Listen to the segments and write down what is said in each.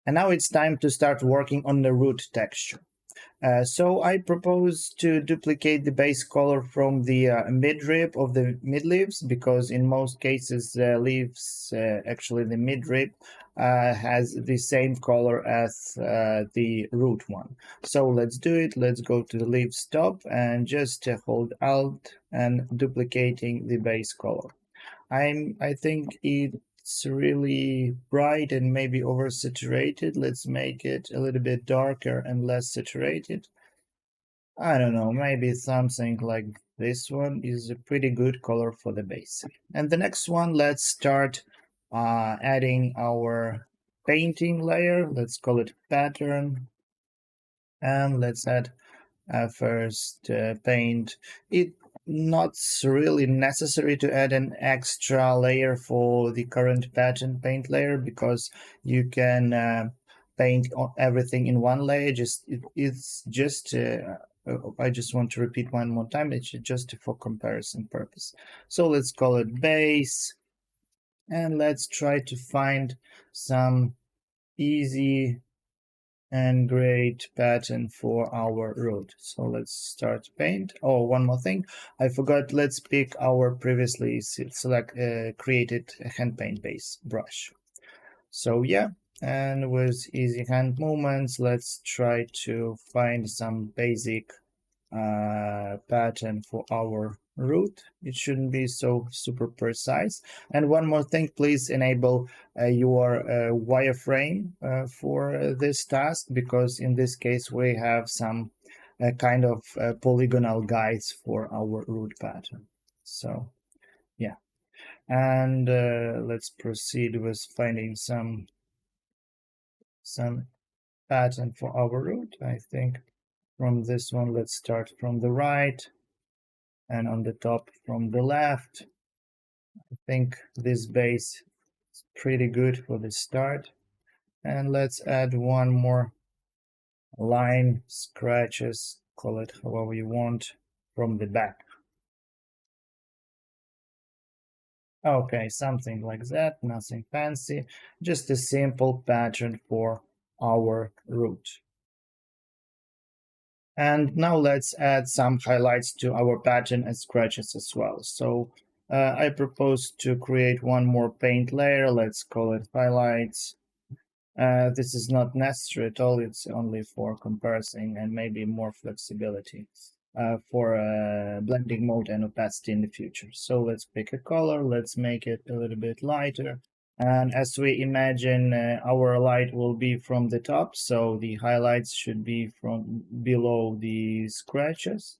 And now it's time to start working on the root texture. So I propose to duplicate the base color from the midrib of the mid leaves, because in most cases the leaves, actually the midrib, has the same color as the root one. So let's do it. Let's go to the leaves top and just hold Alt and duplicating the base color. I think it's really bright and maybe oversaturated. Let's make it a little bit darker and less saturated. I don't know, maybe something like this one is a pretty good color for the base. And the next one, let's start adding our painting layer. Let's call it pattern. And let's add first paint. It's not really necessary to add an extra layer for the current pattern paint layer, because you can paint everything in one layer. It's just I just want to repeat one more time. It's just for comparison purpose. So let's call it base, and let's try to find some easy and great pattern for our root. So let's start paint. Oh, one more thing I forgot. Let's pick our previously created hand paint base brush. So yeah, and with easy hand movements, let's try to find some basic pattern for our root. It shouldn't be so super precise. And one more thing, please enable your wireframe for this task, because in this case we have some kind of polygonal guides for our root pattern. So yeah, and let's proceed with finding some pattern for our root. I think from this one, let's start from the right, and on the top from the left. I think this base is pretty good for the start. And let's add one more line, scratches, call it however you want, from the back. Okay, something like that, nothing fancy, just a simple pattern for our root. And now let's add some highlights to our pattern and scratches as well. So I propose to create one more paint layer. Let's call it highlights. This is not necessary at all. It's only for comparison and maybe more flexibility for blending mode and opacity in the future. So let's pick a color. Let's make it a little bit lighter. And as we imagine, our light will be from the top, so the highlights should be from below the scratches.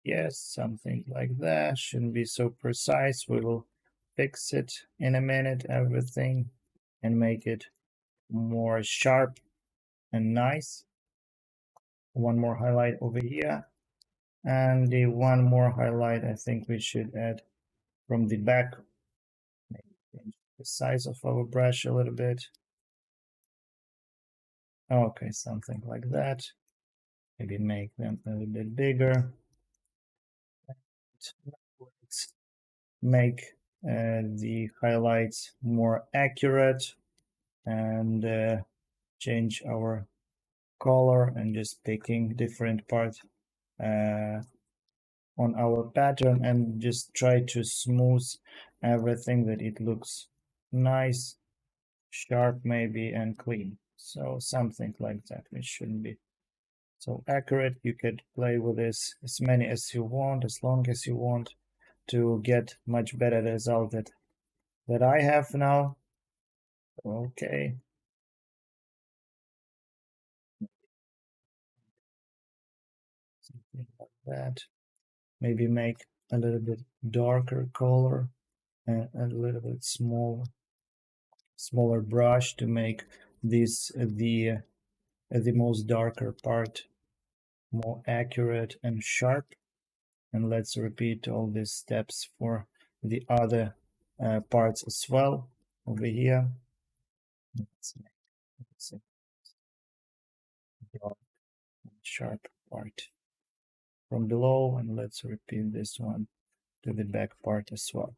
Yes, something like that. Shouldn't be so precise. We will fix it in a minute, everything, and make it more sharp and nice. One more highlight over here. And the one more highlight I think we should add from the back. Maybe change the size of our brush a little bit. Okay, something like that. Maybe make them a little bit bigger. Let's make the highlights more accurate and change our color and just picking different parts on our pattern and just try to smooth everything that it looks nice, sharp maybe, and clean. So something like that. It shouldn't be so accurate. You could play with this as many as you want, as long as you want, to get much better result that I have now. Okay. Something like that. Maybe make a little bit darker color and a little bit smaller brush to make this the most darker part more accurate and sharp. And let's repeat all these steps for the other parts as well over here. Let's make a dark and sharp part from below, and let's repeat this one to the back part as well.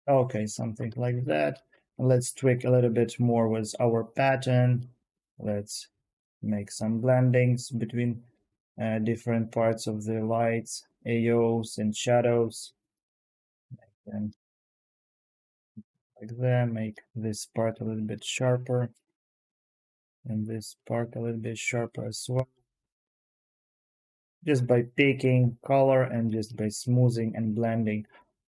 Okay, something like that. Let's tweak a little bit more with our pattern. Let's make some blendings between different parts of the lights, AOs and shadows. And like that, make this part a little bit sharper and this part a little bit sharper as well. Just by picking color and just by smoothing and blending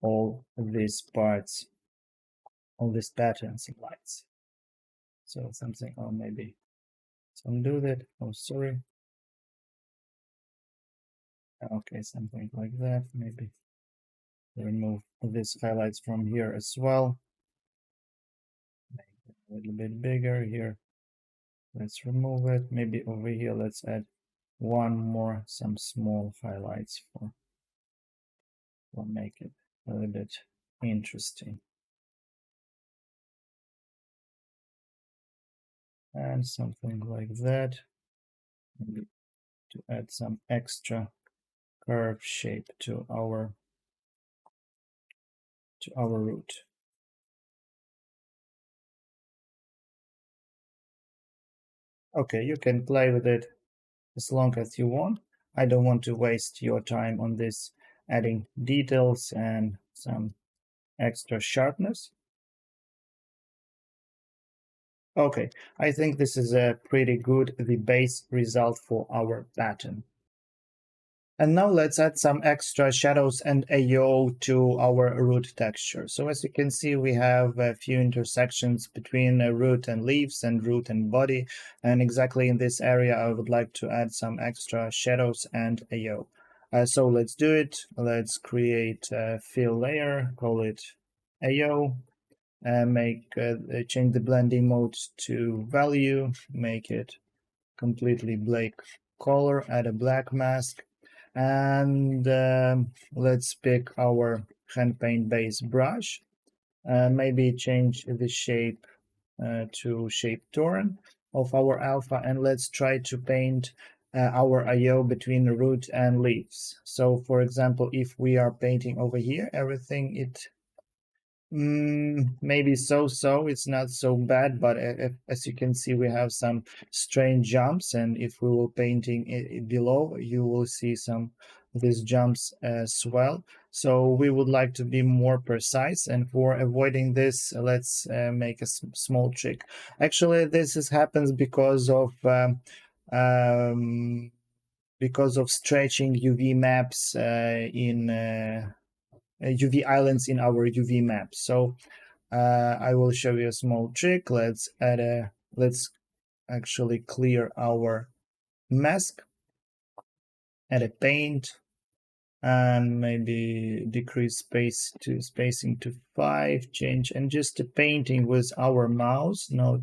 all these parts, all these patterns and lights. So something, or maybe undo that. Oh, sorry. Okay, something like that. Maybe remove these highlights from here as well. Make it a little bit bigger here. Let's remove it. Maybe over here, let's add one more, some small highlights for make it a little bit interesting. And something like that. Maybe to add some extra curve shape to our root. Okay, you can play with it as long as you want. I don't want to waste your time on this adding details and some extra sharpness. Okay, I think this is a pretty good the base result for our pattern. And now let's add some extra shadows and AO to our root texture. So as you can see, we have a few intersections between root and leaves and root and body. And exactly in this area, I would like to add some extra shadows and AO. So let's do it. Let's create a fill layer, call it AO. Change the blending mode to value, make it completely black color, add a black mask, and let's pick our hand paint base brush. Maybe change the shape to shape torn of our alpha, and let's try to paint our IO between the root and leaves. So for example, if we are painting over here, everything maybe so. It's not so bad, but as you can see, we have some strange jumps, and if we will painting it below, you will see some of these jumps as well. So we would like to be more precise, and for avoiding this, let's make a small trick. Actually, happens um, because of stretching UV maps in UV islands in our UV map. So I will show you a small trick. Let's actually clear our mask, add a paint, and maybe decrease spacing to 5, change, and just the painting with our mouse. Not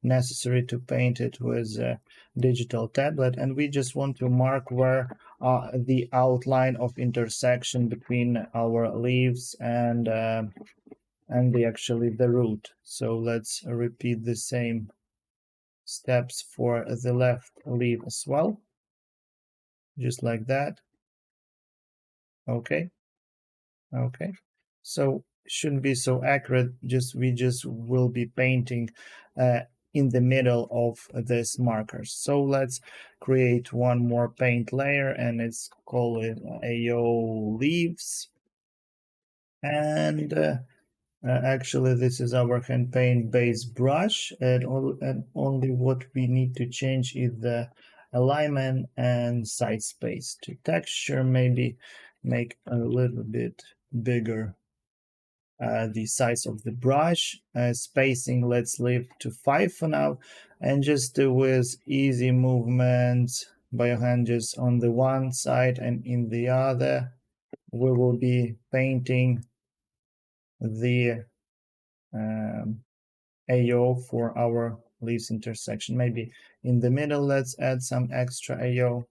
necessary to paint it with a digital tablet, and we just want to mark where the outline of intersection between our leaves and the root. So let's repeat the same steps for the left leaf as well, just like that. Okay, okay. So shouldn't be so accurate. We just will be painting in the middle of this markers. So let's create one more paint layer, and it's call it AO leaves. And actually, this is our hand paint base brush, and only what we need to change is the alignment and side space. To texture, maybe make a little bit bigger the size of the brush. Spacing, let's leave to 5 for now, and just do with easy movements by your hand, just on the one side and in the other. We will be painting the AO for our leaves intersection. Maybe in the middle, let's add some extra AO.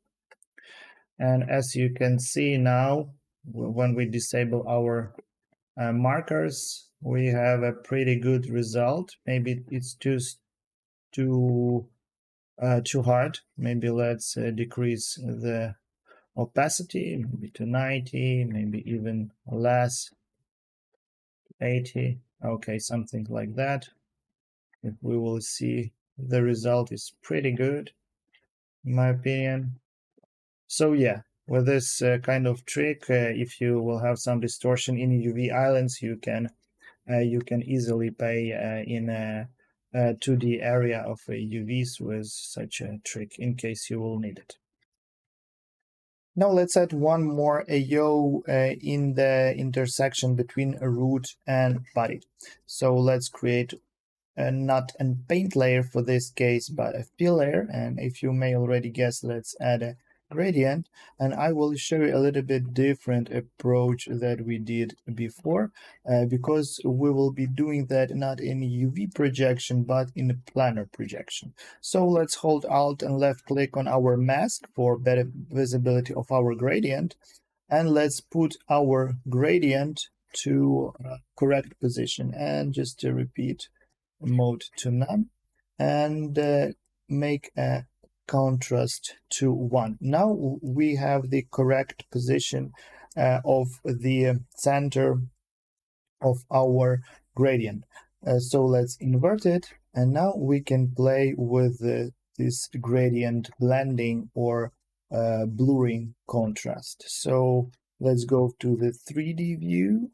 And as you can see now, when we disable our markers, we have a pretty good result. Maybe it's too hard. Maybe let's decrease the opacity, maybe to 90, maybe even less, 80. Okay, something like that. If we will see, the result is pretty good, in my opinion. So yeah, with this kind of trick, if you will have some distortion in UV islands, you can easily play in a 2D area of UVs with such a trick in case you will need it. Now let's add one more AO in the intersection between a root and body. So let's create not a paint layer for this case, but a fill layer. And if you may already guess, let's add a gradient. And I will show you a little bit different approach that we did before, because we will be doing that not in UV projection, but in a planar projection. So let's hold Alt and left click on our mask for better visibility of our gradient. And let's put our gradient to correct position. And just to repeat, mode to none, and make a contrast to 1. Now we have the correct position of the center of our gradient. So let's invert it, and now we can play with this gradient blending or blurring contrast. So let's go to the 3D view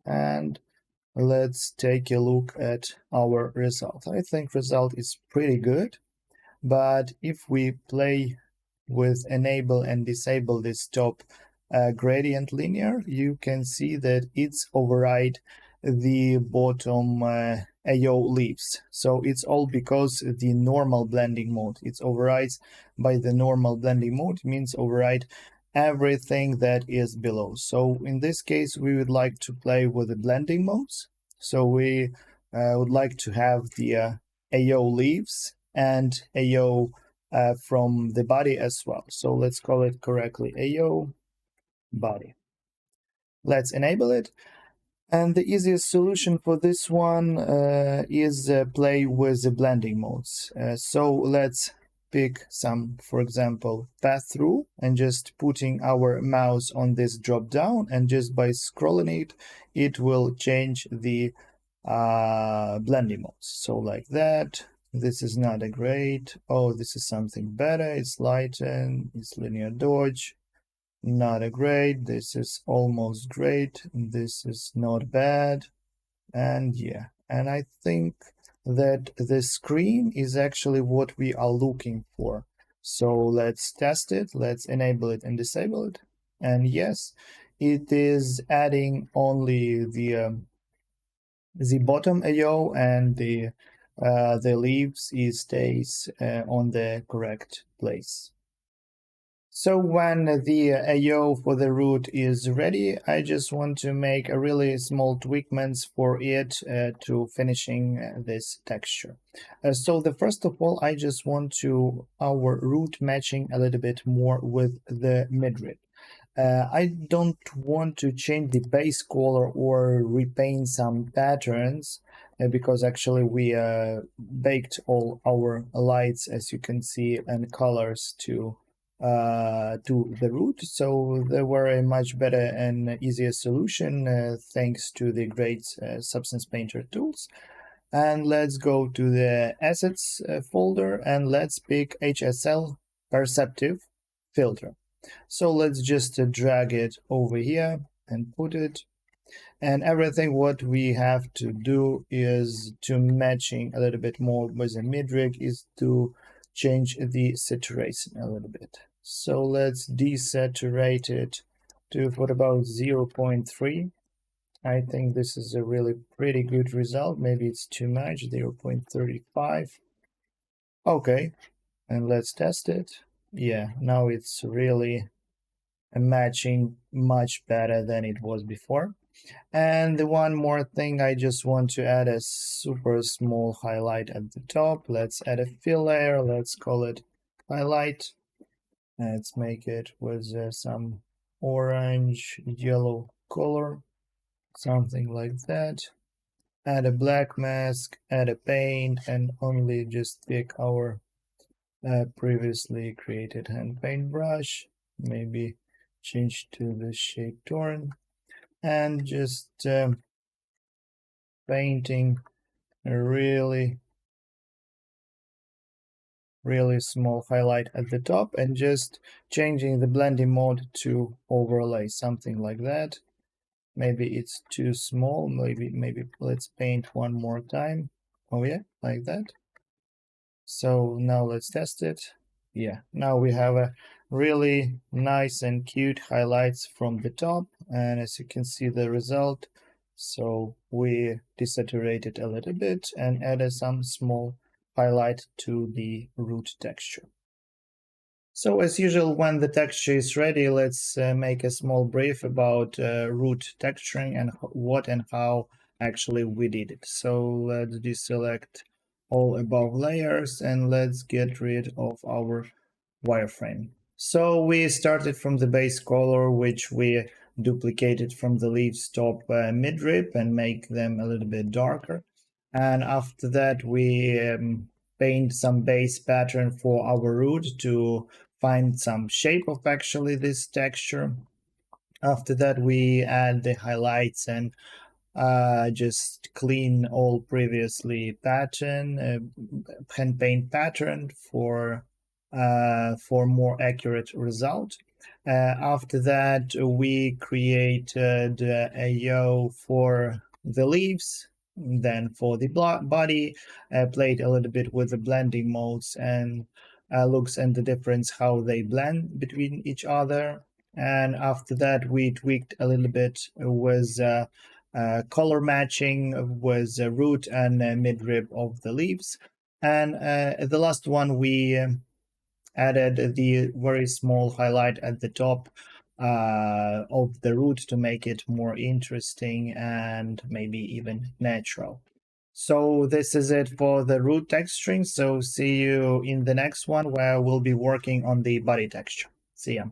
and let's take a look at our result. I think result is pretty good, but if we play with enable and disable this top gradient linear, you can see that it's override the bottom AO leaves. So it's all because the normal blending mode. It's overrides by the normal blending mode, means override everything that is below. So in this case, we would like to play with the blending modes. So we would like to have the AO leaves and AO from the body as well. So let's call it correctly AO body. Let's enable it. And the easiest solution for this one is play with the blending modes. So let's pick some, for example, path through, and just putting our mouse on this drop down, and just by scrolling it, it will change the blending modes. So like that. This is not a great. Oh, this is something better. It's lighten, it's linear dodge. Not a great. This is almost great. This is not bad. And yeah, and I think that the screen is actually what we are looking for. So let's test it. Let's enable it and disable it. And yes, it is adding only the bottom AO, and the leaves is stays on the correct place. So when the AO for the root is ready, I just want to make a really small tweakments for it to finishing this texture. So the first of all, I just want to our root matching a little bit more with the midrib. I don't want to change the base color or repaint some patterns because actually we baked all our lights, as you can see, and colors to the root. So they were a much better and easier solution thanks to the great Substance Painter tools. And let's go to the assets folder and let's pick HSL Perceptive Filter. So let's just drag it over here and put it. And everything what we have to do is to matching a little bit more with the midrig is to change the saturation a little bit. So let's desaturate it to what about 0.3. I think this is a really pretty good result. Maybe it's too much, 0.35. Okay, and let's test it. Yeah, now it's really matching much better than it was before. And the one more thing, I just want to add a super small highlight at the top. Let's add a fill layer. Let's call it highlight. Let's make it with some orange yellow color, something like that. Add a black mask, add a paint, and only just pick our previously created hand paint brush. Maybe change to the shade tone and just painting a really small highlight at the top and just changing the blending mode to overlay, something like that. Maybe it's too small. Maybe let's paint one more time. Oh yeah, like that. So now let's test it. Yeah, now we have a really nice and cute highlights from the top, and as you can see the result. So we desaturated a little bit and added some small highlight to the root texture. So as usual, when the texture is ready, let's make a small brief about root texturing and what and how actually we did it. So let's deselect all above layers and let's get rid of our wireframe. So we started from the base color, which we duplicated from the leaves top midrib and make them a little bit darker. And after that, we paint some base pattern for our root to find some shape of actually this texture. After that, we add the highlights and just clean all previously pattern, hand paint pattern for more accurate result. After that, we created a yaw for the leaves. Then for the body, played a little bit with the blending modes and looks and the difference how they blend between each other. And after that, we tweaked a little bit with color matching with the root and midrib of the leaves. And the last one, we added the very small highlight at the top of the root to make it more interesting and maybe even natural. So this is it for the root texturing. So see you in the next one where we'll be working on the body texture. See ya.